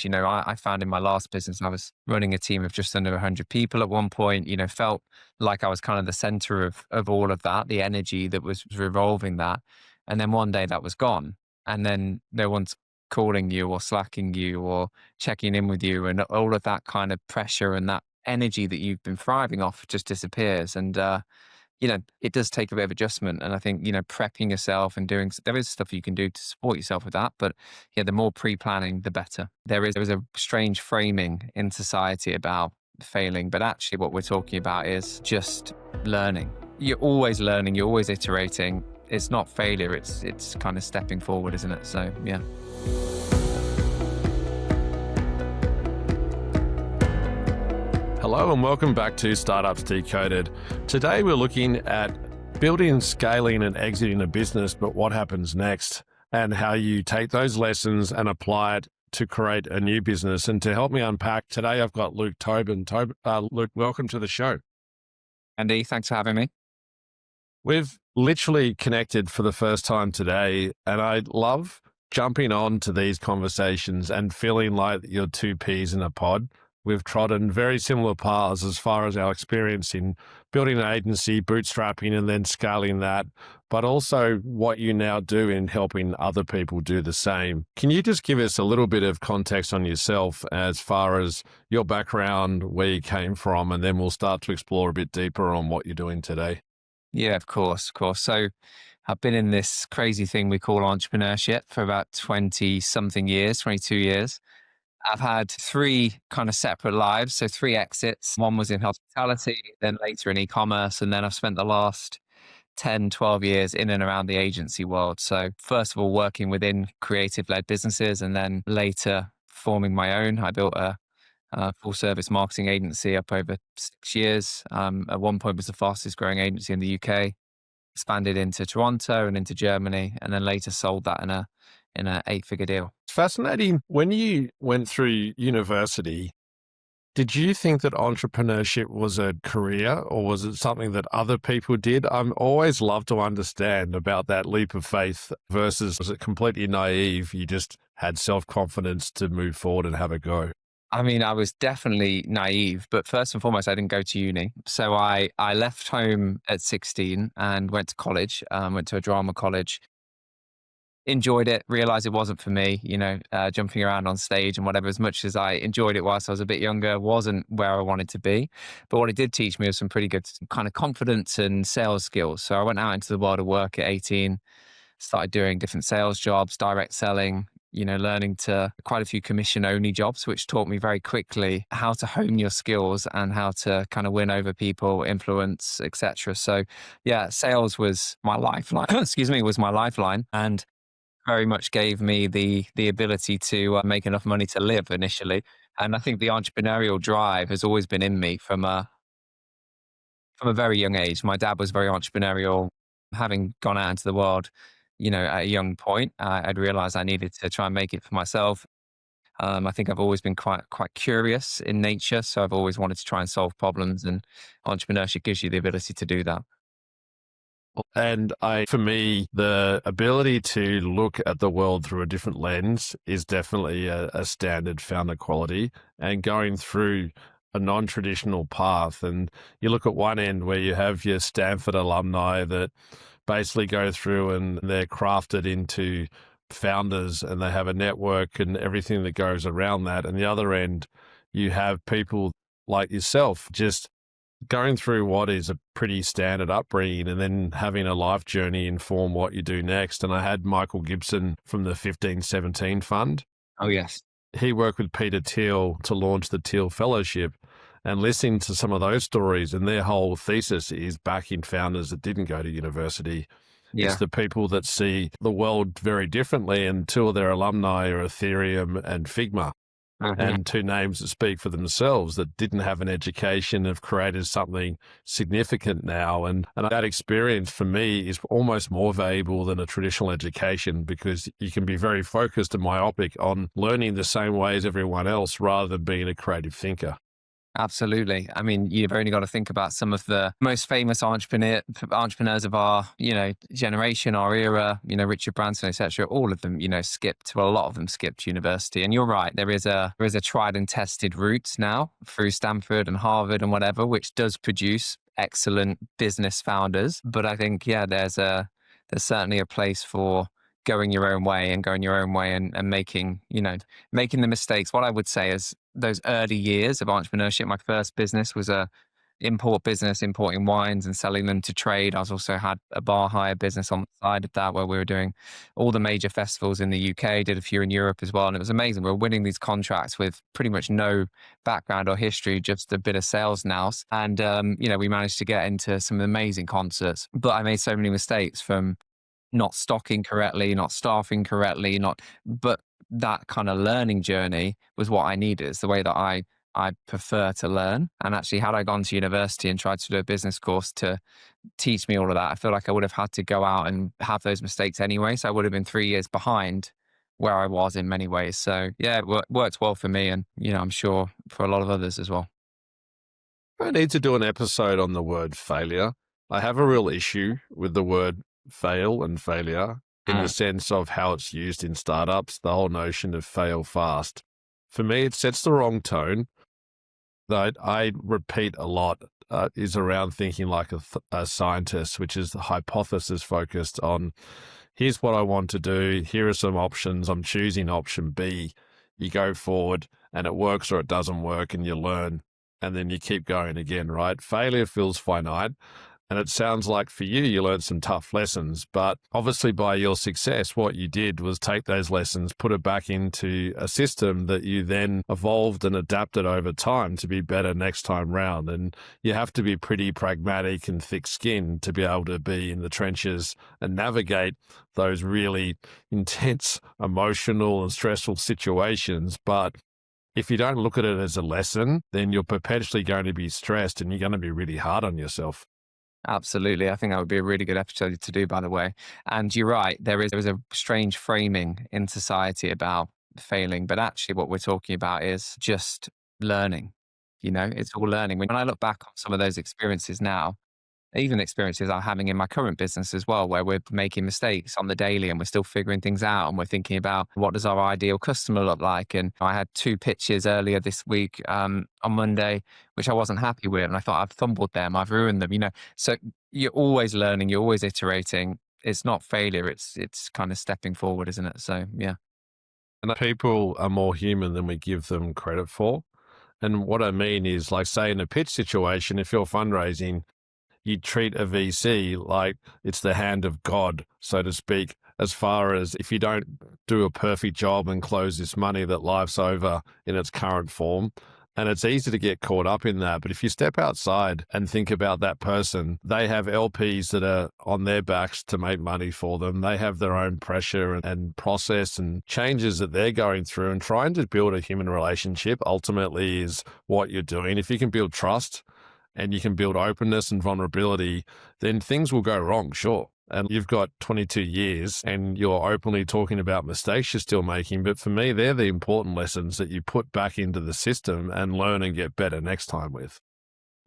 I found in my last business, I was running a team of just under 100 people at one point, felt like I was kind of the center of all of that, the energy that was revolving that. And then one day that was gone. And then no one's calling you or slacking you or checking in with you. And all of that kind of pressure and that energy that you've been thriving off just disappears. And, it does take a bit of adjustment. And I think, prepping yourself and there is stuff you can do to support yourself with that. But yeah, the more pre-planning, the better. There is a strange framing in society about failing, but actually what we're talking about is just learning. You're always learning, you're always iterating. It's not failure, it's kind of stepping forward, isn't it? So yeah. Hello and welcome back to Startups Decoded. Today we're looking at building, scaling and exiting a business, but what happens next and how you take those lessons and apply it to create a new business. And to help me unpack, today I've got Luke Tobin. Luke, welcome to the show. Andy, thanks for having me. We've literally connected for the first time today, and I love jumping on to these conversations and feeling like you're two peas in a pod. We've trodden very similar paths as far as our experience in building an agency, bootstrapping, and then scaling that, but also what you now do in helping other people do the same. Can you just give us a little bit of context on yourself as far as your background, where you came from, and then we'll start to explore a bit deeper on what you're doing today? Yeah, of course. So I've been in this crazy thing we call entrepreneurship for about 20 something years, 22 years. I've had three kind of separate lives. So three exits. One was in hospitality, then later in e-commerce. And then I've spent the last 10, 12 years in and around the agency world. So first of all, working within creative led businesses and then later forming my own. I built a full service marketing agency up over 6 years. At one point was the fastest growing agency in the UK, expanded into Toronto and into Germany, and then later sold that in a 8-figure deal. It's fascinating. When you went through university, did you think that entrepreneurship was a career or was it something that other people did? I'm always love to understand about that leap of faith versus was it completely naive? You just had self-confidence to move forward and have a go. I mean, I was definitely naive, but first and foremost, I didn't go to uni. So I left home at 16 and went to college, went to a drama college, enjoyed it, realized it wasn't for me, jumping around on stage and whatever, as much as I enjoyed it whilst I was a bit younger, wasn't where I wanted to be. But what it did teach me was some pretty good kind of confidence and sales skills. So I went out into the world of work at 18, started doing different sales jobs, direct selling, learning to quite a few commission only jobs, which taught me very quickly how to hone your skills and how to kind of win over people, influence, etc. So yeah, sales was my lifeline, was my lifeline, and very much gave me the ability to make enough money to live initially. And I think the entrepreneurial drive has always been in me from a very young age. My dad was very entrepreneurial, having gone out into the world at a young point. I'd realized I needed to try and make it for myself. I think I've always been quite curious in nature. So I've always wanted to try and solve problems, and entrepreneurship gives you the ability to do that. And for me, the ability to look at the world through a different lens is definitely a standard founder quality. And going through a non-traditional path, and you look at one end where you have your Stanford alumni that basically go through and they're crafted into founders and they have a network and everything that goes around that. And the other end, you have people like yourself just going through what is a pretty standard upbringing and then having a life journey inform what you do next. And I had Michael Gibson from the 1517 Fund. Oh, yes. He worked with Peter Thiel to launch the Thiel Fellowship, and listening to some of those stories, and their whole thesis is backing founders that didn't go to university. Yeah. It's the people that see the world very differently, and two of their alumni are Ethereum and Figma. Mm-hmm. And two names that speak for themselves that didn't have an education, have created something significant now. And that experience for me is almost more valuable than a traditional education, because you can be very focused and myopic on learning the same way as everyone else rather than being a creative thinker. Absolutely. I mean, you've only got to think about some of the most famous entrepreneurs of our, generation, our era, Richard Branson, etc. All of them, skipped, well, a lot of them skipped university. And you're right, there is a tried and tested route now through Stanford and Harvard and whatever, which does produce excellent business founders. But I think, yeah, there's certainly a place for going your own way and going your own way and making, making the mistakes. What I would say is those early years of entrepreneurship, my first business was a import business, importing wines and selling them to trade. I was also had a bar hire business on the side of that where we were doing all the major festivals in the UK, did a few in Europe as well. And it was amazing. We were winning these contracts with pretty much no background or history, just a bit of sales nous. And, we managed to get into some amazing concerts. But I made so many mistakes from not stocking correctly, not staffing correctly, not but that kind of learning journey was what I needed. It's the way that I prefer to learn. And actually, had I gone to university and tried to do a business course to teach me all of that, I feel like I would have had to go out and have those mistakes anyway. So I would have been 3 years behind where I was in many ways. So yeah, it worked well for me, and I'm sure for a lot of others as well. I need to do an episode on the word failure. I have a real issue with the word fail and failure in the Mm. sense of how it's used in startups, the whole notion of fail fast. For me, it sets the wrong tone that I repeat a lot is around thinking like a scientist, which is the hypothesis focused on here's what I want to do. Here are some options. I'm choosing option B. You go forward and it works or it doesn't work and you learn and then you keep going again, right? Failure feels finite. And it sounds like for you, you learned some tough lessons, but obviously by your success, what you did was take those lessons, put it back into a system that you then evolved and adapted over time to be better next time round. And you have to be pretty pragmatic and thick skinned to be able to be in the trenches and navigate those really intense, emotional and stressful situations. But if you don't look at it as a lesson, then you're perpetually going to be stressed and you're going to be really hard on yourself. Absolutely. I think that would be a really good episode to do, by the way. And you're right, there is a strange framing in society about failing, but actually what we're talking about is just learning. It's all learning. When I look back on some of those experiences now, even experiences I'm having in my current business as well, where we're making mistakes on the daily and we're still figuring things out and we're thinking about what does our ideal customer look like. And I had two pitches earlier this week on Monday, which I wasn't happy with. And I thought I've fumbled them, I've ruined them. So you're always learning, you're always iterating. It's not failure, it's kind of stepping forward, isn't it? So yeah. And people are more human than we give them credit for. And what I mean is, like, say, in a pitch situation, if you're fundraising, you treat a VC like it's the hand of God, so to speak, as far as if you don't do a perfect job and close this money, that life's over in its current form. And it's easy to get caught up in that. But if you step outside and think about that person, they have LPs that are on their backs to make money for them. They have their own pressure and process and changes that they're going through. And trying to build a human relationship ultimately is what you're doing. If you can build trust, and you can build openness and vulnerability, then things will go wrong, sure. And you've got 22 years and you're openly talking about mistakes you're still making. But for me, they're the important lessons that you put back into the system and learn and get better next time with.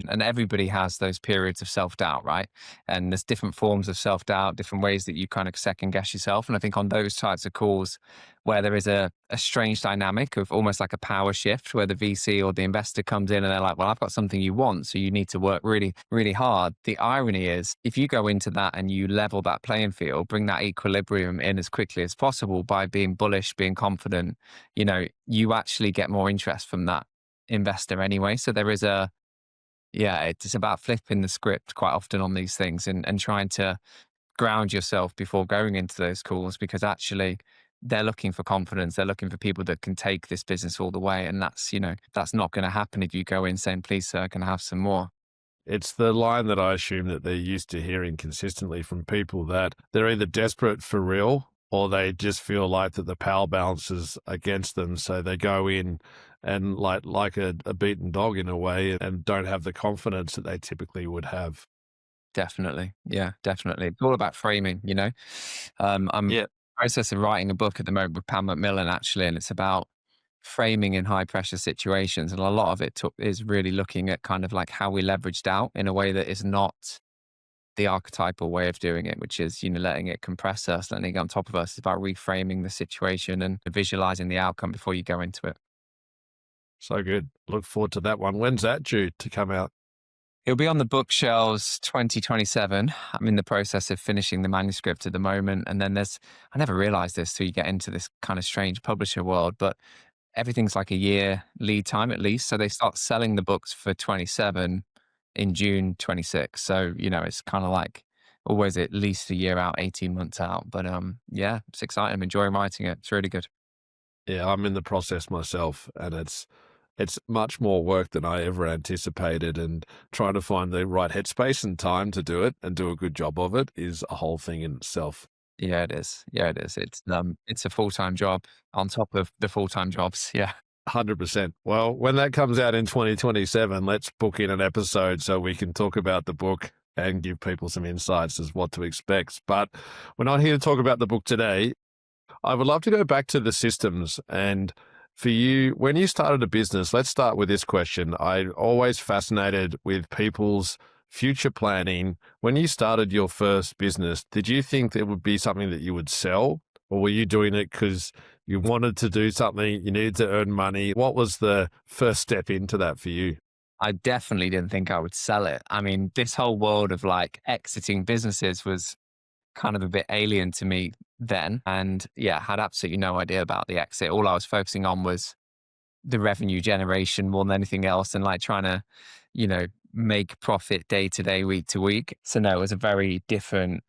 And everybody has those periods of self-doubt, right? And there's different forms of self-doubt, different ways that you kind of second guess yourself. And I think on those types of calls where there is a strange dynamic of almost like a power shift where the VC or the investor comes in and they're like, well, I've got something you want, so you need to work really, really hard. The irony is if you go into that and you level that playing field, bring that equilibrium in as quickly as possible by being bullish, being confident, you actually get more interest from that investor anyway. So there is yeah, it's about flipping the script quite often on these things and trying to ground yourself before going into those calls because actually they're looking for confidence. They're looking for people that can take this business all the way. And that's not going to happen if you go in saying, please, sir, can I have some more? It's the line that I assume that they're used to hearing consistently from people that they're either desperate for real or they just feel like that the power balance is against them. So they go in and like a beaten dog in a way and don't have the confidence that they typically would have. Definitely. Yeah, definitely. It's all about framing. I'm in Yeah. the process of writing a book at the moment with Pam McMillan, actually, and it's about framing in high pressure situations. And a lot of it is really looking at kind of like how we leveraged out in a way that is not the archetypal way of doing it, which is, letting it compress us, letting it get on top of us. It's about reframing the situation and visualizing the outcome before you go into it. So good. Look forward to that one. When's that due to come out? It'll be on the bookshelves 2027. I'm in the process of finishing the manuscript at the moment. And then I never realized this till you get into this kind of strange publisher world, but everything's like a year lead time at least. So they start selling the books for 27 in June 26. So, it's kind of like always at least a year out, 18 months out. But yeah, it's exciting. I'm enjoying writing it. It's really good. Yeah, I'm in the process myself, and it's much more work than I ever anticipated. And trying to find the right headspace and time to do it and do a good job of it is a whole thing in itself. Yeah, it is. Yeah, it is. It's a full-time job on top of the full-time jobs. Yeah. 100%. Well, when that comes out in 2027, let's book in an episode so we can talk about the book and give people some insights as what to expect. But we're not here to talk about the book today. I would love to go back to the systems. And for you, when you started a business, let's start with this question. I'm always fascinated with people's future planning. When you started your first business, did you think it would be something that you would sell? Or were you doing it because you wanted to do something, you needed to earn money? What was the first step into that for you? I definitely didn't think I would sell it. I mean, this whole world of like exiting businesses was kind of a bit alien to me then. And yeah, had absolutely no idea about the exit. All I was focusing on was the revenue generation more than anything else and like trying to, make profit day to day, week to week. So no, it was a very different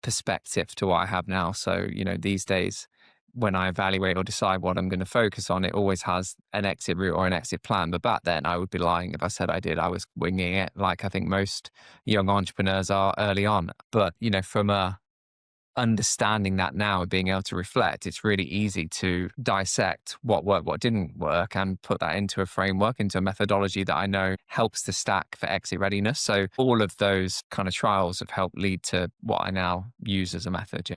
perspective to what I have now. So, these days when I evaluate or decide what I'm going to focus on, it always has an exit route or an exit plan. But back then I would be lying if I said I did. I was winging it like I think most young entrepreneurs are early on. But, from a understanding that now and being able to reflect, it's really easy to dissect what worked, what didn't work, and put that into a framework, into a methodology that I know helps to stack for exit readiness. So all of those kind of trials have helped lead to what I now use as a method. Yeah.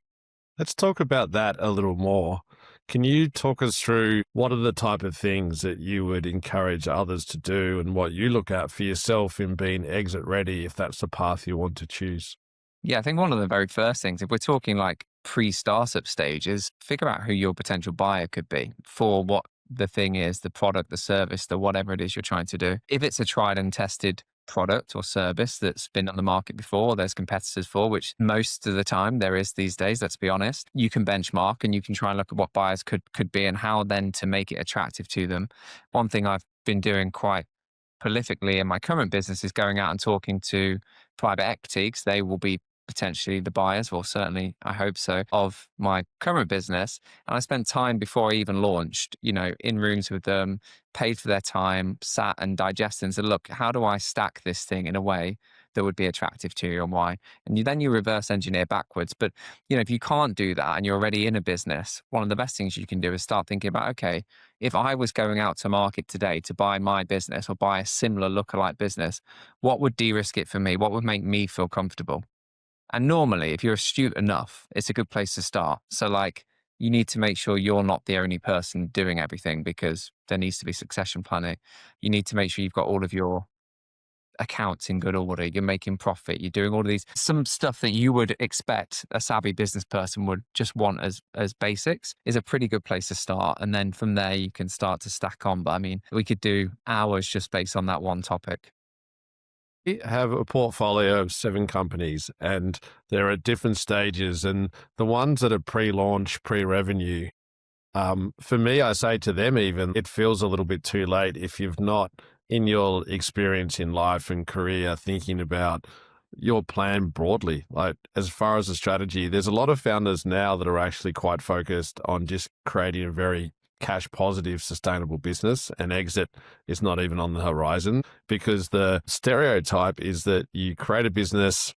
Let's talk about that a little more. Can you talk us through what are the type of things that you would encourage others to do and what you look at for yourself in being exit ready if that's the path you want to choose? Yeah, I think one of the very first things, if we're talking like pre-startup stage, is figure out who your potential buyer could be for what the thing is, the product, the service, the whatever it is you're trying to do. If it's a tried and tested product or service that's been on the market before, there's competitors for, which most of the time there is these days, let's be honest, you can benchmark and you can try and look at what buyers could be and how then to make it attractive to them. One thing I've been doing quite prolifically in my current business is going out and talking to private equity because they will be potentially the buyers, or certainly I hope so, of my current business. And I spent time before I even launched, in rooms with them, paid for their time, sat and digested and said, look, how do I stack this thing in a way that would be attractive to you and why? And then you reverse engineer backwards. But, if you can't do that and you're already in a business, one of the best things you can do is start thinking about, okay, if I was going out to market today to buy my business or buy a similar lookalike business, what would de-risk it for me? What would make me feel comfortable? And normally, if you're astute enough, it's a good place to start. So, like, you need to make sure you're not the only person doing everything because there needs to be succession planning. You need to make sure you've got all of your accounts in good order. You're making profit. You're doing all of these, some stuff that you would expect a savvy business person would just want as basics is a pretty good place to start. And then from there, you can start to stack on. But I mean, we could do hours just based on that one topic. We have a portfolio of 7 companies and they're at different stages. And the ones that are pre-launch, pre-revenue, for me, I say to them even, it feels a little bit too late if you've not, in your experience in life and career, thinking about your plan broadly. Like as far as the strategy, there's a lot of founders now that are actually quite focused on just creating a very cash positive, sustainable business, and exit is not even on the horizon because the stereotype is that you create a business,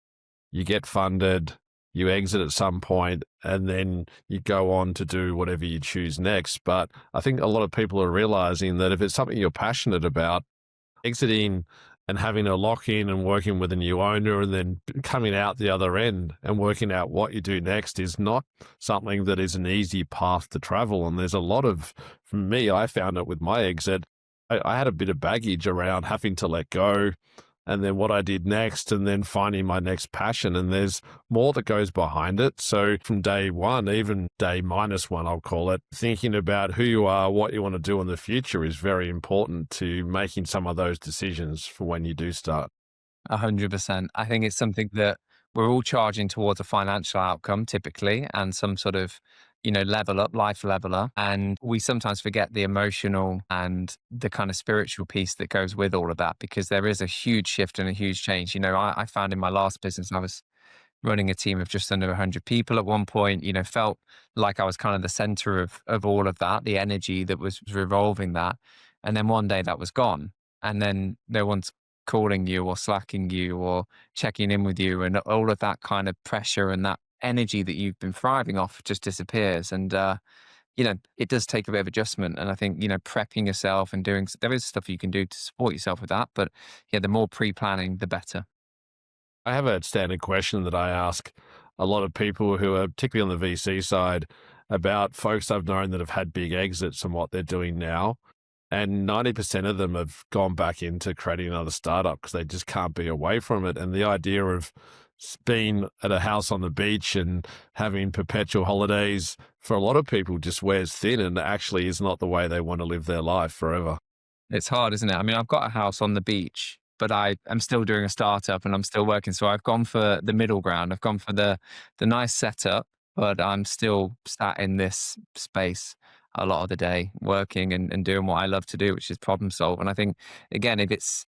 you get funded, you exit at some point, and then you go on to do whatever you choose next. But I think a lot of people are realizing that if it's something you're passionate about, exiting and having a lock in and working with a new owner and then coming out the other end and working out what you do next is not something that is an easy path to travel. And there's a lot of, for me, I found it with my exit, I had a bit of baggage around having to let go and then what I did next and then finding my next passion. And there's more that goes behind it. So from day one, even day -1, I'll call it, thinking about who you are, what you want to do in the future is very important to making some of those decisions for when you do start. 100%. I think it's something that we're all charging towards a financial outcome typically and some sort of, level up, life leveler. And we sometimes forget the emotional and the kind of spiritual piece that goes with all of that because there is a huge shift and a huge change. I found in my last business, I was running a team of just under 100 people at one point, felt like I was kind of the center of all of that, the energy that was revolving that. And then one day that was gone. And then no one's calling you or slacking you or checking in with you. And all of that kind of pressure and that energy that you've been thriving off just disappears. And, it does take a bit of adjustment. And I think, prepping yourself and there is stuff you can do to support yourself with that. But yeah, the more pre planning, the better. I have a standard question that I ask a lot of people who are particularly on the VC side about folks I've known that have had big exits and what they're doing now. And 90% of them have gone back into creating another startup because they just can't be away from it. And the idea of being at a house on the beach and having perpetual holidays for a lot of people just wears thin and actually is not the way they want to live their life forever. It's hard, isn't it? I mean, I've got a house on the beach, but I am still doing a startup and I'm still working. So I've gone for the middle ground. I've gone for the nice setup, but I'm still sat in this space a lot of the day, working and doing what I love to do, which is problem solve. And I think again, if it's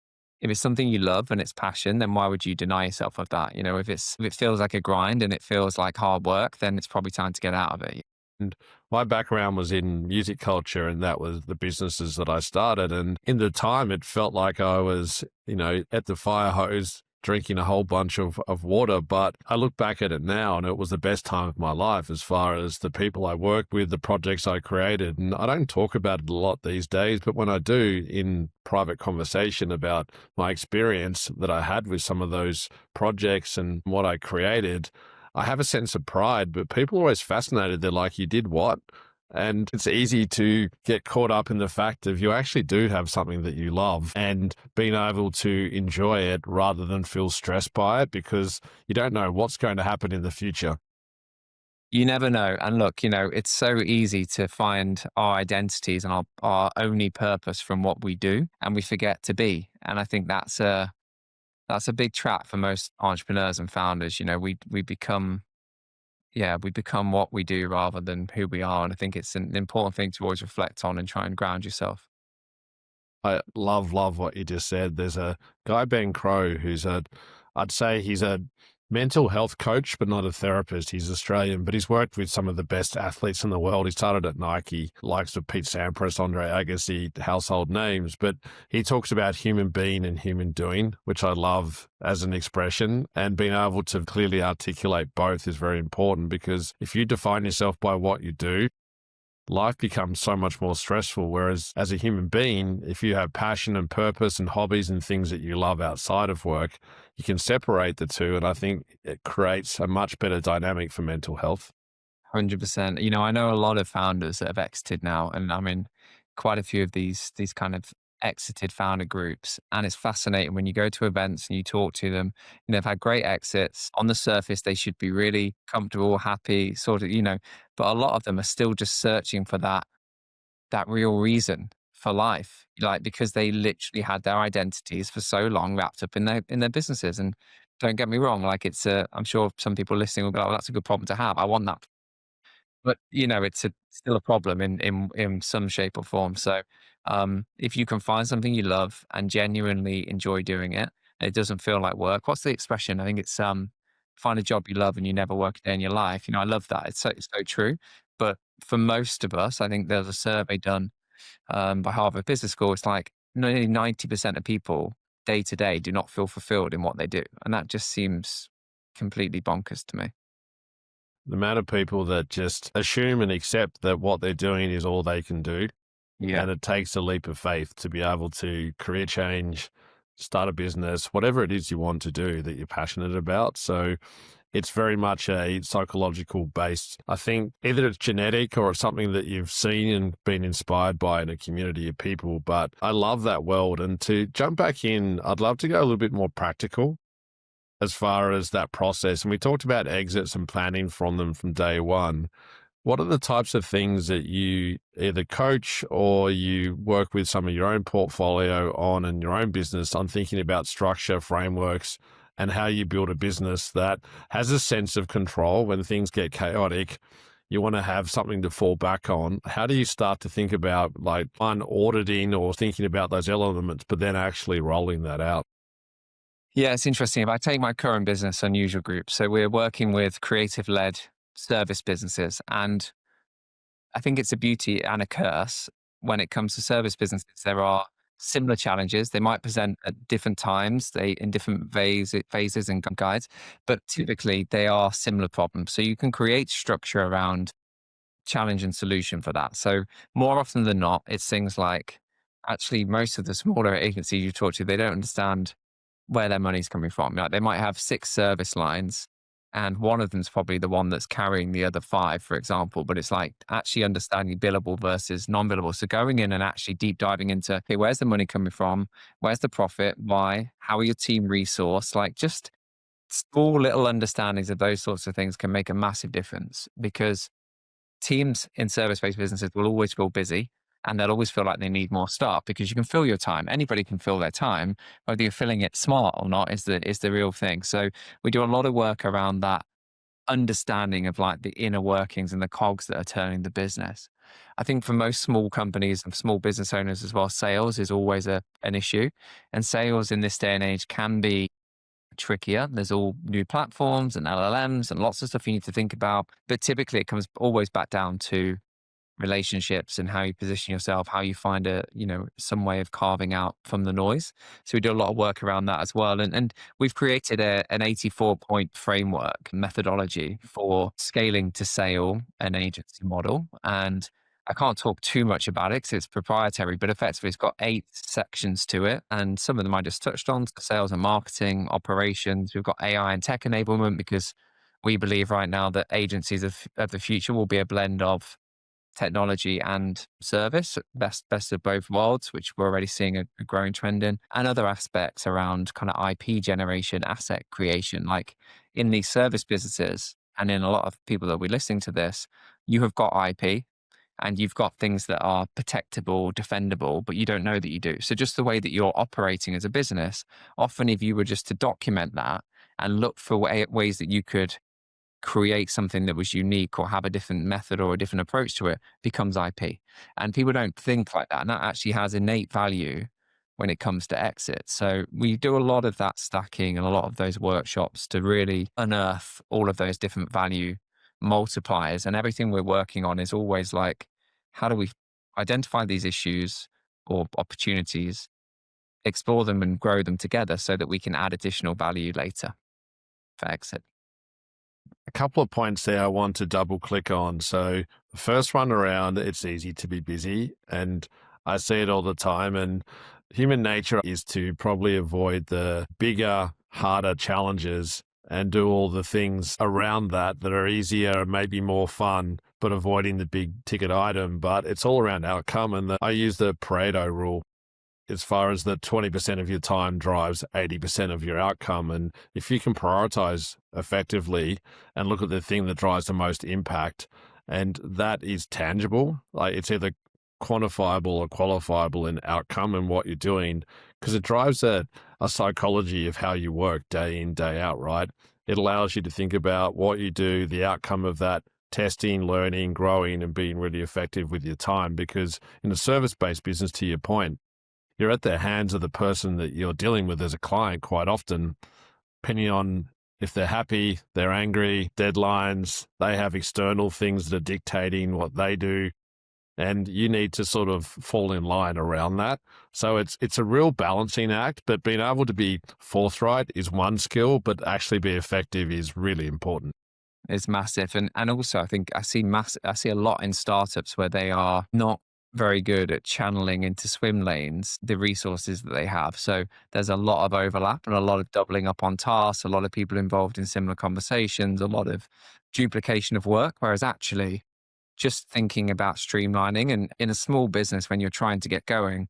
something you love and it's passion, then why would you deny yourself of that? If it feels like a grind and it feels like hard work, then it's probably time to get out of it. And my background was in music culture, and that was the businesses that I started. And in the time, it felt like I was, at the fire hose drinking a whole bunch of water. But I look back at it now, and it was the best time of my life as far as the people I worked with, the projects I created. And I don't talk about it a lot these days, but when I do in private conversation about my experience that I had with some of those projects and what I created, I have a sense of pride, but people are always fascinated. They're like, you did what? And it's easy to get caught up in the fact of you actually do have something that you love and being able to enjoy it rather than feel stressed by it because you don't know what's going to happen in the future. You never know. And look, it's so easy to find our identities and our only purpose from what we do, and we forget to be. And I think that's a big trap for most entrepreneurs and founders. We become, yeah, we become what we do rather than who we are. And I think it's an important thing to always reflect on and try and ground yourself. I love what you just said. There's a guy, Ben Crow, I'd say he's a mental health coach, but not a therapist. He's Australian, but he's worked with some of the best athletes in the world. He started at Nike, likes of Pete Sampras, Andre Agassi, household names, but he talks about human being and human doing, which I love as an expression. And being able to clearly articulate both is very important because if you define yourself by what you do, life becomes so much more stressful. Whereas as a human being, if you have passion and purpose and hobbies and things that you love outside of work, you can separate the two. And I think it creates a much better dynamic for mental health. 100%. I know a lot of founders that have exited now, and I'm in quite a few of these kind of exited founder groups. And it's fascinating when you go to events and you talk to them, they've had great exits. On the surface, they should be really comfortable, happy, sort of, but a lot of them are still just searching for that real reason for life. Like because they literally had their identities for so long wrapped up in their businesses. And don't get me wrong, like I'm sure some people listening will be like, well, that's a good problem to have. I want that, but, it's still a problem in some shape or form. So, if you can find something you love and genuinely enjoy doing it, and it doesn't feel like work. What's the expression? I think it's, find a job you love and you never work a day in your life. I love that. It's so true. But for most of us, I think there's a survey done, by Harvard Business School. It's like nearly 90% of people day to day do not feel fulfilled in what they do. And that just seems completely bonkers to me. The amount of people that just assume and accept that what they're doing is all they can do. Yeah. And it takes a leap of faith to be able to career change, start a business, whatever it is you want to do that you're passionate about. So it's very much a psychological based. I think either it's genetic or it's something that you've seen and been inspired by in a community of people. But I love that world. And to jump back in, I'd love to go a little bit more practical as far as that process. And we talked about exits and planning from them from day one. What are the types of things that you either coach or you work with some of your own portfolio on and your own business on thinking about structure, frameworks, and how you build a business that has a sense of control when things get chaotic? You want to have something to fall back on. How do you start to think about like unauditing or thinking about those elements, but then actually rolling that out? Yeah, it's interesting. If I take my current business, Unusual Group, so we're working with creative led service businesses. And I think it's a beauty and a curse when it comes to service businesses. There are similar challenges. They might present at different times, they in different phases and guides, but typically they are similar problems. So you can create structure around challenge and solution for that. So more often than not, it's things like actually most of the smaller agencies you talk to, they don't understand where their money's coming from. Like they might have 6 service lines and one of them's probably the one that's carrying the other 5, for example. But it's like actually understanding billable versus non-billable. So going in and actually deep diving into, okay, where's the money coming from? Where's the profit? Why? How are your team resourced? Like just small little understandings of those sorts of things can make a massive difference because teams in service-based businesses will always feel busy and they'll always feel like they need more staff because you can fill your time. Anybody can fill their time. Whether you're filling it smart or not is the real thing. So we do a lot of work around that understanding of like the inner workings and the cogs that are turning the business. I think for most small companies and small business owners as well, sales is always an issue. And sales in this day and age can be trickier. There's all new platforms and LLMs and lots of stuff you need to think about. But typically it comes always back down to relationships and how you position yourself, how you find some way of carving out from the noise. So we do a lot of work around that as well. And we've created an 84-point framework methodology for scaling to sale an agency model. And I can't talk too much about it because it's proprietary, but effectively it's got 8 sections to it. And some of them I just touched on: sales and marketing, operations. We've got AI and tech enablement because we believe right now that agencies of the future will be a blend of technology and service, best of both worlds, which we're already seeing a growing trend in, and other aspects around kind of IP generation, asset creation. Like in these service businesses, and in a lot of people that will be listening to this, you have got IP and you've got things that are protectable, defendable, but you don't know that you do. So just the way that you're operating as a business, often if you were just to document that and look for ways that you could create something that was unique or have a different method or a different approach to it, becomes IP. And people don't think like that. And that actually has innate value when it comes to exit. So we do a lot of that stacking and a lot of those workshops to really unearth all of those different value multipliers. And everything we're working on is always like, how do we identify these issues or opportunities, explore them and grow them together so that we can add additional value later for exit? A couple of points there I want to double click on. So the first one around, it's easy to be busy, and I see it all the time. And human nature is to probably avoid the bigger, harder challenges and do all the things around that are easier and maybe more fun, but avoiding the big ticket item. But it's all around outcome. And I use the Pareto rule as far as the 20% of your time drives 80% of your outcome. And if you can prioritize effectively and look at the thing that drives the most impact, and that is tangible, like it's either quantifiable or qualifiable in outcome and what you're doing, because it drives a psychology of how you work day in, day out, right? It allows you to think about what you do, the outcome of that, testing, learning, growing, and being really effective with your time. Because in a service-based business, to your point, you're at the hands of the person that you're dealing with as a client quite often, depending on if they're happy, they're angry, deadlines, they have external things that are dictating what they do. And you need to sort of fall in line around that. So it's a real balancing act, but being able to be forthright is one skill, but actually be effective is really important. Is massive. And also I think I see a lot in startups where they are not very good at channeling into swim lanes the resources that they have. So there's a lot of overlap and a lot of doubling up on tasks, a lot of people involved in similar conversations, a lot of duplication of work. Whereas actually, just thinking about streamlining and in a small business, when you're trying to get going,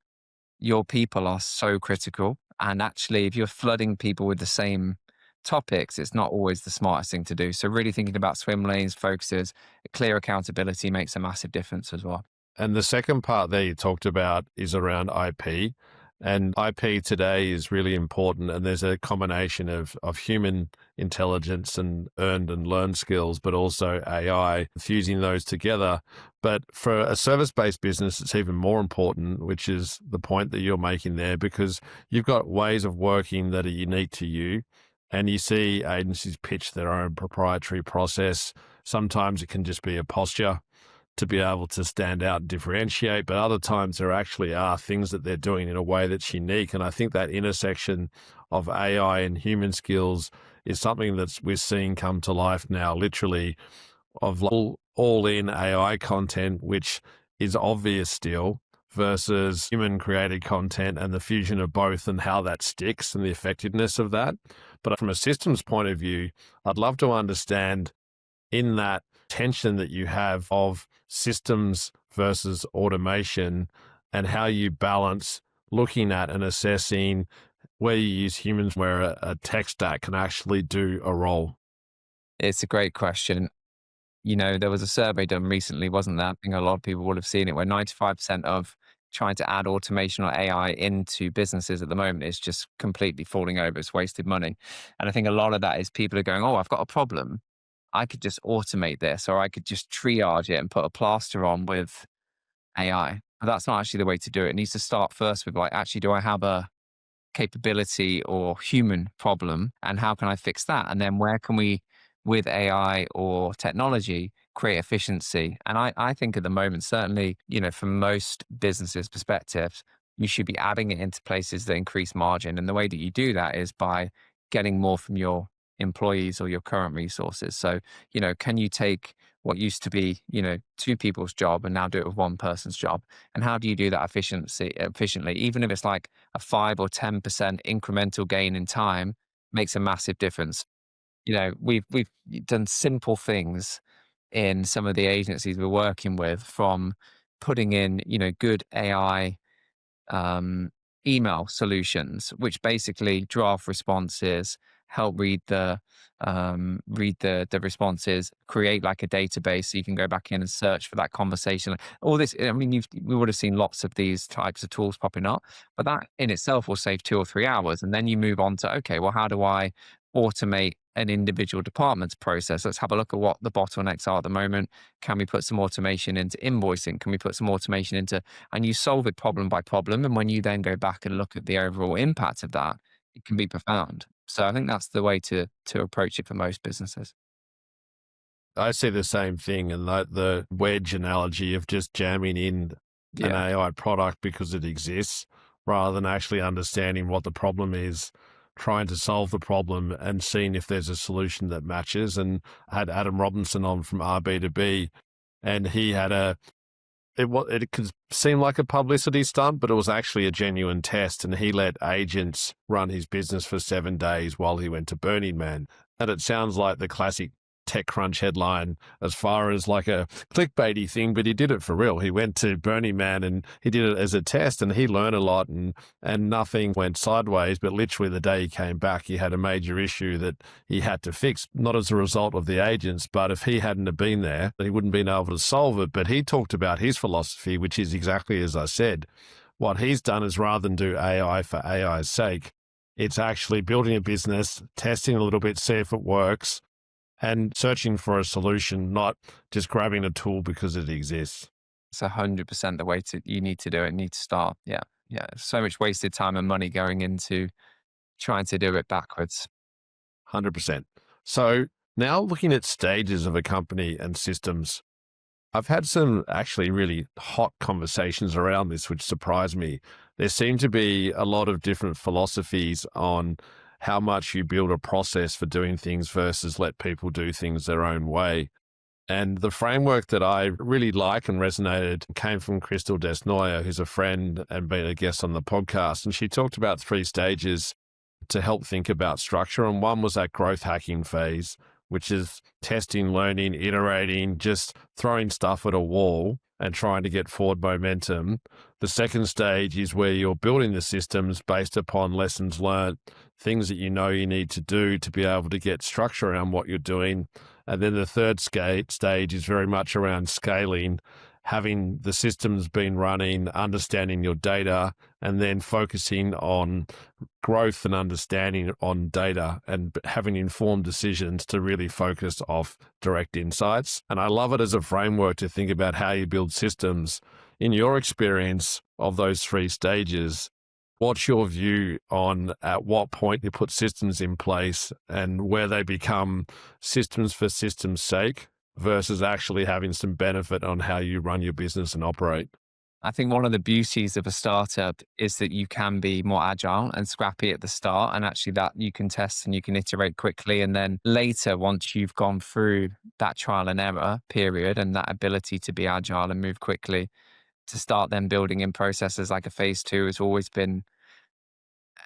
your people are so critical. And actually, if you're flooding people with the same topics, it's not always the smartest thing to do. So, really thinking about swim lanes, focuses, clear accountability makes a massive difference as well. And the second part there you talked about is around IP. And IP today is really important. And there's a combination of human intelligence and earned and learned skills, but also AI, fusing those together. But for a service based business, it's even more important, which is the point that you're making there, because you've got ways of working that are unique to you. And you see agencies pitch their own proprietary process. Sometimes it can just be a posture to be able to stand out and differentiate, but other times there actually are things that they're doing in a way that's unique. And I think that intersection of AI and human skills is something that's we're seeing come to life now, literally, of all in AI content, which is obvious still, versus human created content and the fusion of both and how that sticks and the effectiveness of that. But from a systems point of view, I'd love to understand in that tension that you have of systems versus automation and how you balance looking at and assessing where you use humans, where a tech stack can actually do a role. It's a great question. You know, there was a survey done recently, wasn't there? I think a lot of people would have seen it, where 95% of trying to add automation or AI into businesses at the moment is just completely falling over. It's wasted money. And I think a lot of that is people are going, oh, I've got a problem. I could just automate this, or I could just triage it and put a plaster on with AI. But that's not actually the way to do it. It needs to start first with like, actually, do I have a capability or human problem, and how can I fix that? And then where can we, with AI or technology, create efficiency? And I think at the moment, certainly, you know, from most businesses' perspectives, you should be adding it into places that increase margin. And the way that you do that is by getting more from your employees or your current resources. So, you know, can you take what used to be, you know, two people's job and now do it with one person's job? And how do you do that efficiently, even if it's like a 5 or 10% incremental gain in time makes a massive difference. You know, we've done simple things in some of the agencies we're working with, from putting in, you know, good AI um, email solutions, which basically draft responses, help read the responses, create like a database so you can go back in and search for that conversation. All this, I mean, we would have seen lots of these types of tools popping up, but that in itself will save 2 or 3 hours, and then you move on to, okay, well, how do I automate an individual department's process? Let's have a look at what the bottlenecks are at the moment. Can we put some automation into invoicing? Can we put some automation into, and you solve it problem by problem. And when you then go back and look at the overall impact of that, it can be profound. So I think that's the way to approach it for most businesses. I see the same thing, and the wedge analogy of just jamming in an Yeah. AI product because it exists, rather than actually understanding what the problem is, trying to solve the problem and seeing if there's a solution that matches. And I had Adam Robinson on from RB2B, and he had it could seem like a publicity stunt, but it was actually a genuine test. And he let agents run his business for 7 days while he went to Burning Man. And it sounds like the classic TechCrunch headline as far as like a clickbaity thing, but he did it for real. He went to Burning Man and he did it as a test, and he learned a lot, and nothing went sideways. But literally the day he came back, he had a major issue that he had to fix, not as a result of the agents, but if he hadn't have been there, he wouldn't been able to solve it. But he talked about his philosophy, which is exactly as I said. What he's done is, rather than do AI for AI's sake, it's actually building a business, testing a little bit, see if it works, and searching for a solution, not just grabbing a tool because it exists. It's 100% the way you need to do it. You need to start. Yeah. Yeah. So much wasted time and money going into trying to do it backwards. 100%. So now looking at stages of a company and systems, I've had some actually really hot conversations around this, which surprised me. There seem to be a lot of different philosophies on how much you build a process for doing things versus let people do things their own way. And the framework that I really like and resonated came from Crystal Desnoyer, who's a friend and been a guest on the podcast. And she talked about 3 stages to help think about structure. And one was that growth hacking phase, which is testing, learning, iterating, just throwing stuff at a wall and trying to get forward momentum. The second stage is where you're building the systems based upon lessons learned, things that you know you need to do to be able to get structure around what you're doing. And then the third stage is very much around scaling, having the systems been running, understanding your data, and then focusing on growth and understanding on data and having informed decisions to really focus off direct insights. And I love it as a framework to think about how you build systems. In your experience of those 3 stages, what's your view on at what point you put systems in place and where they become systems for systems' sake versus actually having some benefit on how you run your business and operate? I think one of the beauties of a startup is that you can be more agile and scrappy at the start, and actually that you can test and you can iterate quickly. And then later, once you've gone through that trial and error period and that ability to be agile and move quickly, to start then building in processes like a phase two has been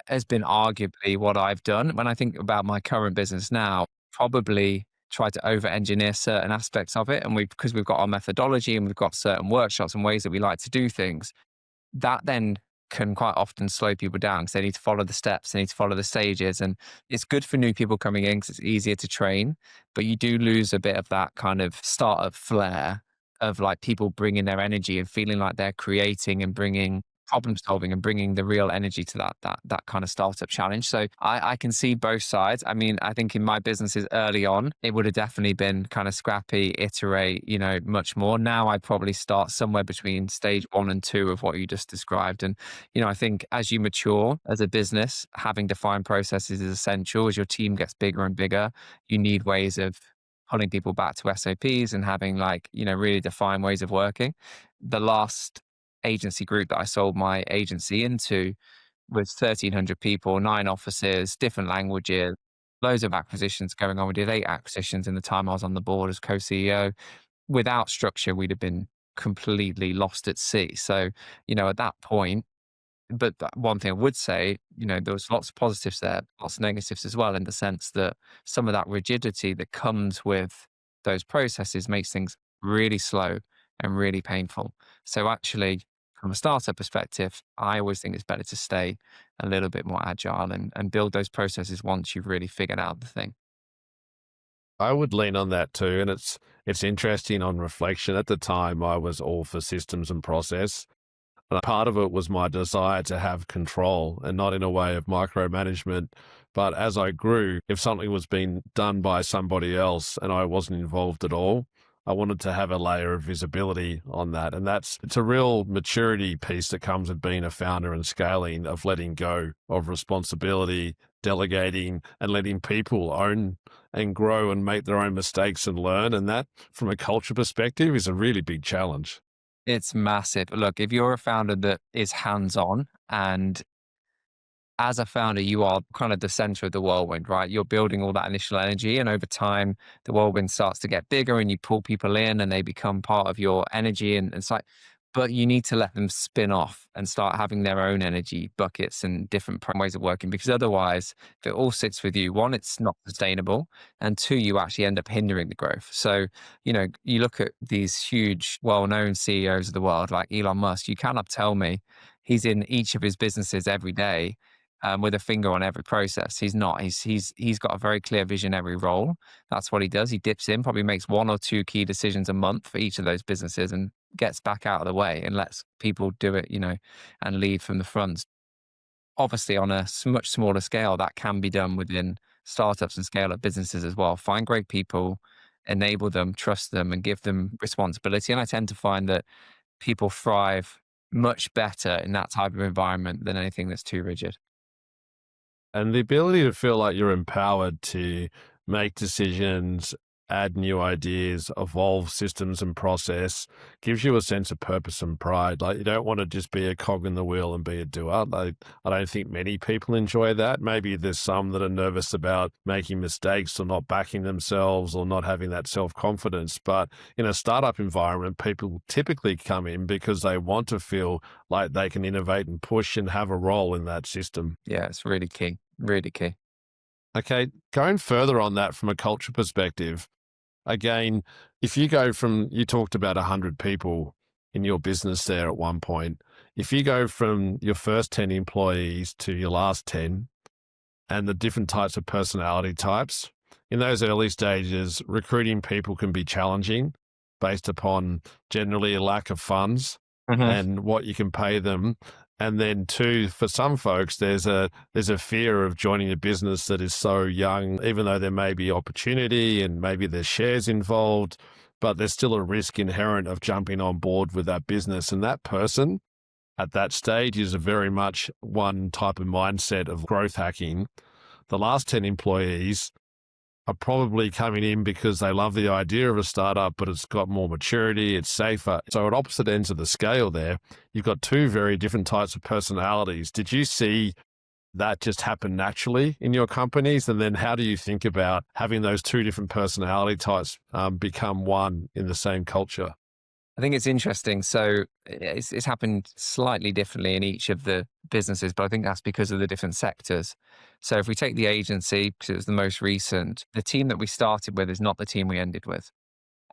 arguably what I've done. When I think about my current business now, probably try to over engineer certain aspects of it. And because we've got our methodology and we've got certain workshops and ways that we like to do things, that then can quite often slow people down because they need to follow the steps, they need to follow the stages. And it's good for new people coming in because it's easier to train, but you do lose a bit of that kind of startup flair of like people bringing their energy and feeling like they're creating and bringing problem solving and bringing the real energy to that kind of startup challenge. So I can see both sides. I mean, I think in my businesses early on, it would have definitely been kind of scrappy, iterate, much more. Now I'd probably start somewhere between stage one and two of what you just described. And, I think as you mature as a business, having defined processes is essential. As your team gets bigger and bigger, you need ways of pulling people back to SOPs and having really defined ways of working. The last agency group that I sold my agency into with 1,300 people, 9 offices, different languages, loads of acquisitions going on. We did 8 acquisitions in the time I was on the board as co-CEO. Without structure, we'd have been completely lost at sea. So, at that point, but one thing I would say, there was lots of positives there, lots of negatives as well, in the sense that some of that rigidity that comes with those processes makes things really slow and really painful. So actually, from a startup perspective, I always think it's better to stay a little bit more agile and build those processes once you've really figured out the thing. I would lean on that too. And it's interesting on reflection. At the time, I was all for systems and process. And part of it was my desire to have control and not in a way of micromanagement. But as I grew, if something was being done by somebody else and I wasn't involved at all, I wanted to have a layer of visibility on that. And it's a real maturity piece that comes with being a founder and scaling, of letting go of responsibility, delegating, and letting people own and grow and make their own mistakes and learn. And that, from a culture perspective, is a really big challenge. It's massive. Look, if you're a founder that is hands on, and as a founder, you are kind of the center of the whirlwind, right? You're building all that initial energy, and over time, the whirlwind starts to get bigger, and you pull people in, and they become part of your energy. And it's like, but you need to let them spin off and start having their own energy buckets and different ways of working, because otherwise, if it all sits with you, one, it's not sustainable, and two, you actually end up hindering the growth. So, you look at these huge, well-known CEOs of the world, like Elon Musk. You cannot tell me he's in each of his businesses every day with a finger on every process. He's not. He's got a very clear vision every role. That's what he does. He dips in, probably makes 1 or 2 key decisions a month for each of those businesses, and gets back out of the way and lets people do it, and lead from the front. Obviously, on a much smaller scale, that can be done within startups and scale up businesses as well. Find great people, enable them, trust them, and give them responsibility. And I tend to find that people thrive much better in that type of environment than anything that's too rigid. And the ability to feel like you're empowered to make decisions add new ideas, evolve systems and process, gives you a sense of purpose and pride. Like you don't want to just be a cog in the wheel and be a doer. Like I don't think many people enjoy that. Maybe there's some that are nervous about making mistakes or not backing themselves or not having that self-confidence. But in a startup environment, people typically come in because they want to feel like they can innovate and push and have a role in that system. Yeah, it's really key. Really key. Okay, going further on that from a culture perspective, again, if you go from, you talked about 100 people in your business there at one point. If you go from your first 10 employees to your last 10 and the different types of personality types, in those early stages, recruiting people can be challenging based upon generally a lack of funds Mhm. and what you can pay them. And then two, for some folks, there's a fear of joining a business that is so young, even though there may be opportunity and maybe there's shares involved, but there's still a risk inherent of jumping on board with that business. And that person at that stage is a very much one type of mindset of growth hacking. The last 10 employees are probably coming in because they love the idea of a startup, but it's got more maturity, it's safer. So at opposite ends of the scale there, you've got two very different types of personalities. Did you see that just happen naturally in your companies? And then how do you think about having those two different personality types become one in the same culture? I think it's interesting. So it's happened slightly differently in each of the businesses, but I think that's because of the different sectors. So if we take the agency, because it was the most recent, the team that we started with is not the team we ended with.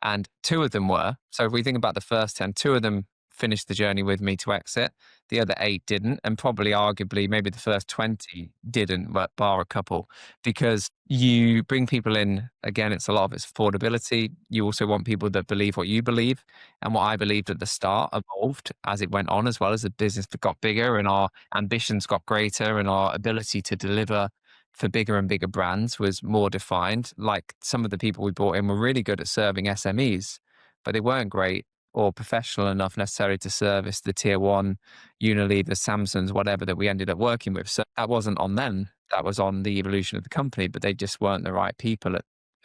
And two of them were. So if we think about the first 10, two of them finished the journey with me to exit. The other eight didn't. And probably, arguably, maybe the first 20 didn't, but bar a couple. Because you bring people in, again, it's a lot of it's affordability. You also want people that believe what you believe. And what I believed at the start evolved as it went on, as well as the business got bigger and our ambitions got greater and our ability to deliver for bigger and bigger brands was more defined. Like some of the people we brought in were really good at serving SMEs, but they weren't great or professional enough necessarily to service the tier one Unilever, Samsungs, whatever that we ended up working with. So that wasn't on them. That was on the evolution of the company, but they just weren't the right people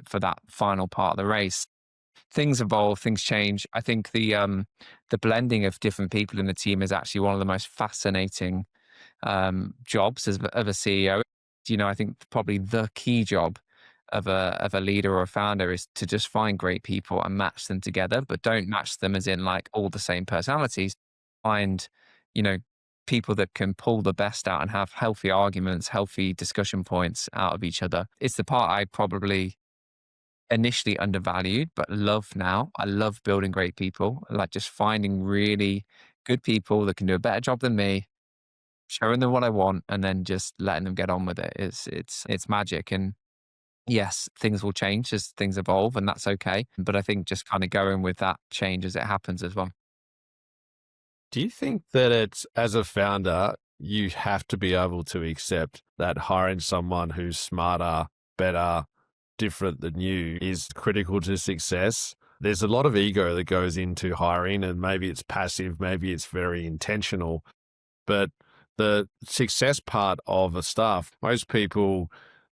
for that final part of the race. Things evolve, things change. I think the blending of different people in the team is actually one of the most fascinating jobs of a CEO. You know, I think probably the key job of a leader or a founder is to just find great people and match them together, but don't match them as in like all the same personalities. Find, you know, people that can pull the best out and have healthy arguments, healthy discussion points out of each other. It's the part I probably initially undervalued, but love now. I love building great people, like just finding really good people that can do a better job than me, showing them what I want, and then just letting them get on with it. It's magic. And yes, things will change as things evolve, and that's okay. But I think just kind of going with that change as it happens as well. Do you think that it's, as a founder, you have to be able to accept that hiring someone who's smarter, better, different than you is critical to success? There's a lot of ego that goes into hiring, and maybe it's passive, maybe it's very intentional. But the success part of a staff, most people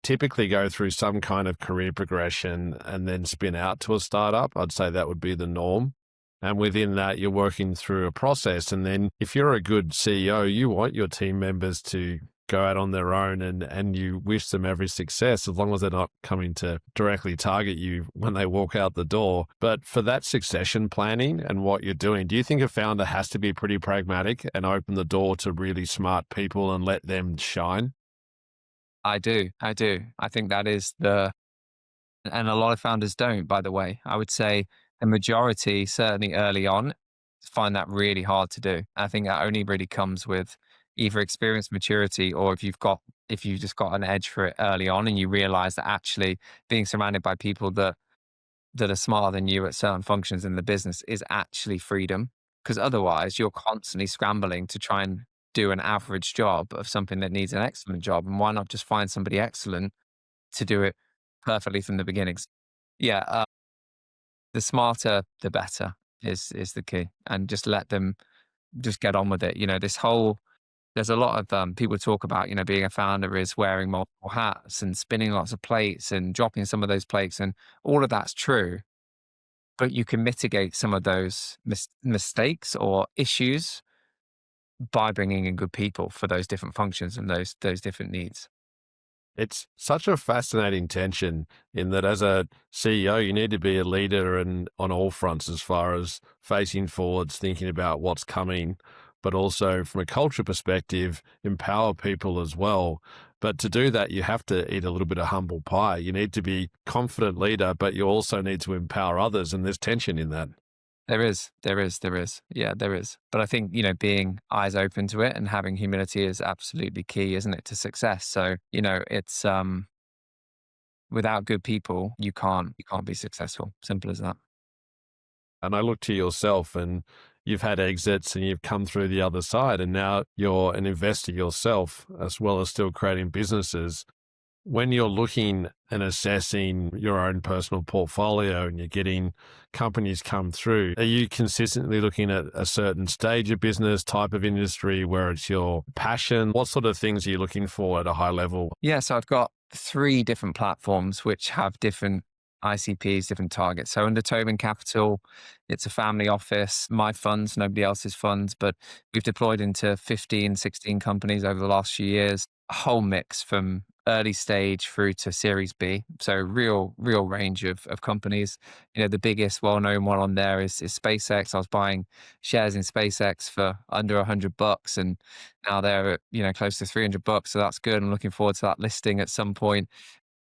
typically go through some kind of career progression and then spin out to a startup. I'd say that would be the norm. And within that, you're working through a process. And then if you're a good CEO, you want your team members to go out on their own and you wish them every success as long as they're not coming to directly target you when they walk out the door. But for that succession planning and what you're doing, do you think a founder has to be pretty pragmatic and open the door to really smart people and let them shine? I do. I do. I think that is the, and a lot of founders don't, by the way. I would say the majority, certainly early on, find that really hard to do. I think that only really comes with either experience, maturity, or if you've just got an edge for it early on and you realize that actually being surrounded by people that are smarter than you at certain functions in the business is actually freedom. Because otherwise, you're constantly scrambling to try and do an average job of something that needs an excellent job. And why not just find somebody excellent to do it perfectly from the beginnings? Yeah, the smarter, the better is the key, and just let them just get on with it. You know, this whole There's a lot of people talk about, being a founder is wearing multiple hats and spinning lots of plates and dropping some of those plates. And all of that's true, but you can mitigate some of those mistakes or issues by bringing in good people for those different functions and those different needs. It's such a fascinating tension in that as a CEO, you need to be a leader and on all fronts as far as facing forwards, thinking about what's coming, but also from a culture perspective, empower people as well. But to do that, you have to eat a little bit of humble pie. You need to be confident leader, but you also need to empower others. And there's tension in that. There is. Yeah, there is. But I think, being eyes open to it and having humility is absolutely key, isn't it, to success? So, it's without good people, you can't be successful. Simple as that. And I look to yourself and you've had exits and you've come through the other side and now you're an investor yourself as well as still creating businesses. When you're looking and assessing your own personal portfolio and you're getting companies come through, are you consistently looking at a certain stage of business, type of industry where it's your passion? What sort of things are you looking for at a high level? Yeah, so I've got three different platforms which have different ICPs, different targets. So under Tobin Capital, it's a family office, my funds, nobody else's funds, but we've deployed into 15, 16 companies over the last few years, a whole mix from early stage through to Series B. So real range of companies. The biggest well-known one on there is SpaceX. I was buying shares in SpaceX for under $100 and now they're at, close to $300. So that's good. I'm looking forward to that listing at some point.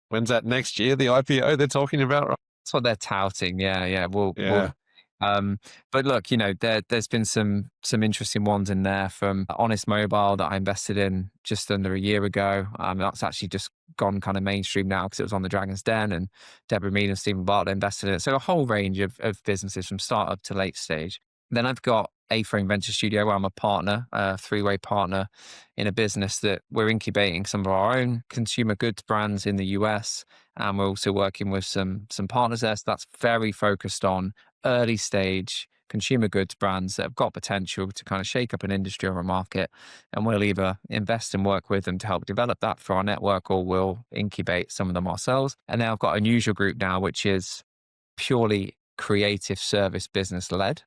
When's that next year, the IPO they're talking about? Right? That's what they're touting. Yeah, yeah. We'll Yeah. um, but look, there's been some interesting ones in there from Honest Mobile that I invested in just under a year ago. That's actually just gone kind of mainstream now because it was on the Dragon's Den and Deborah Mead and Stephen Bartlett invested in it. So a whole range of businesses from startup to late stage. Then I've got A-Frame Venture Studio where I'm a partner, a three-way partner in a business that we're incubating some of our own consumer goods brands in the US. And we're also working with some partners there. So that's very focused on early stage consumer goods brands that have got potential to kind of shake up an industry or a market. And we'll either invest and work with them to help develop that for our network, or we'll incubate some of them ourselves. And now I've got an unusual group now, which is purely creative service business led,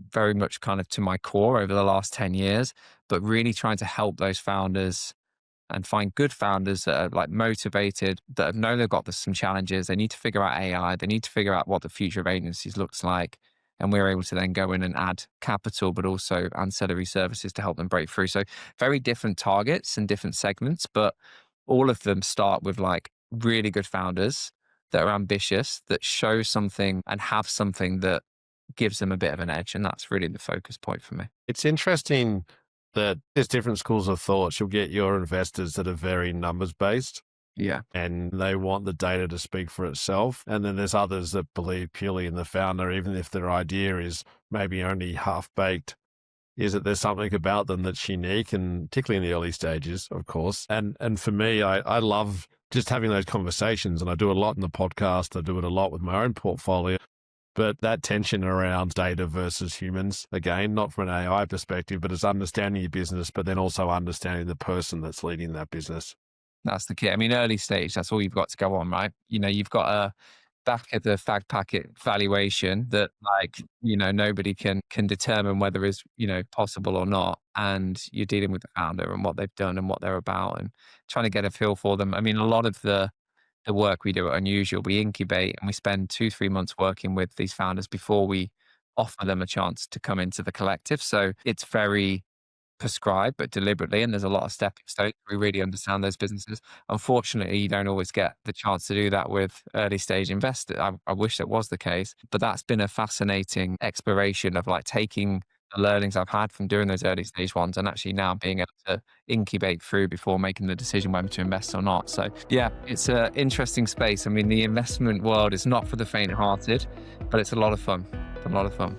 very much kind of to my core over the last 10 years, but really trying to help those founders and find good founders that are like motivated, that know they've got some challenges. They need to figure out AI. They need to figure out what the future of agencies looks like. And we're able to then go in and add capital, but also ancillary services to help them break through. So very different targets and different segments, but all of them start with like really good founders that are ambitious, that show something and have something that gives them a bit of an edge. And that's really the focus point for me. It's interesting that there's different schools of thought. You'll get your investors that are very numbers based Yeah. and they want the data to speak for itself. And then there's others that believe purely in the founder, even if their idea is maybe only half baked, is that there's something about them that's unique, and particularly in the early stages, of course. And for me, I love just having those conversations, and I do a lot in the podcast. I do it a lot with my own portfolio. But that tension around data versus humans, again, not from an AI perspective, but it's understanding your business, but then also understanding the person that's leading that business. That's the key. I mean, early stage, that's all you've got to go on, right? You've got a back of the fag packet valuation that nobody can determine whether is, possible or not. And you're dealing with the founder and what they've done and what they're about and trying to get a feel for them. I mean, a lot of the work we do at Unusual, we incubate and we spend 2-3 months working with these founders before we offer them a chance to come into the collective. So it's very prescribed, but deliberately. And there's a lot of stepping stones. We really understand those businesses. Unfortunately, you don't always get the chance to do that with early stage investors. I wish that was the case, but that's been a fascinating exploration of like taking the learnings I've had from doing those early stage ones and actually now being able to incubate through before making the decision whether to invest or not. So yeah, it's an interesting space. I mean, the investment world is not for the faint hearted, but it's a lot of fun. It's a lot of fun.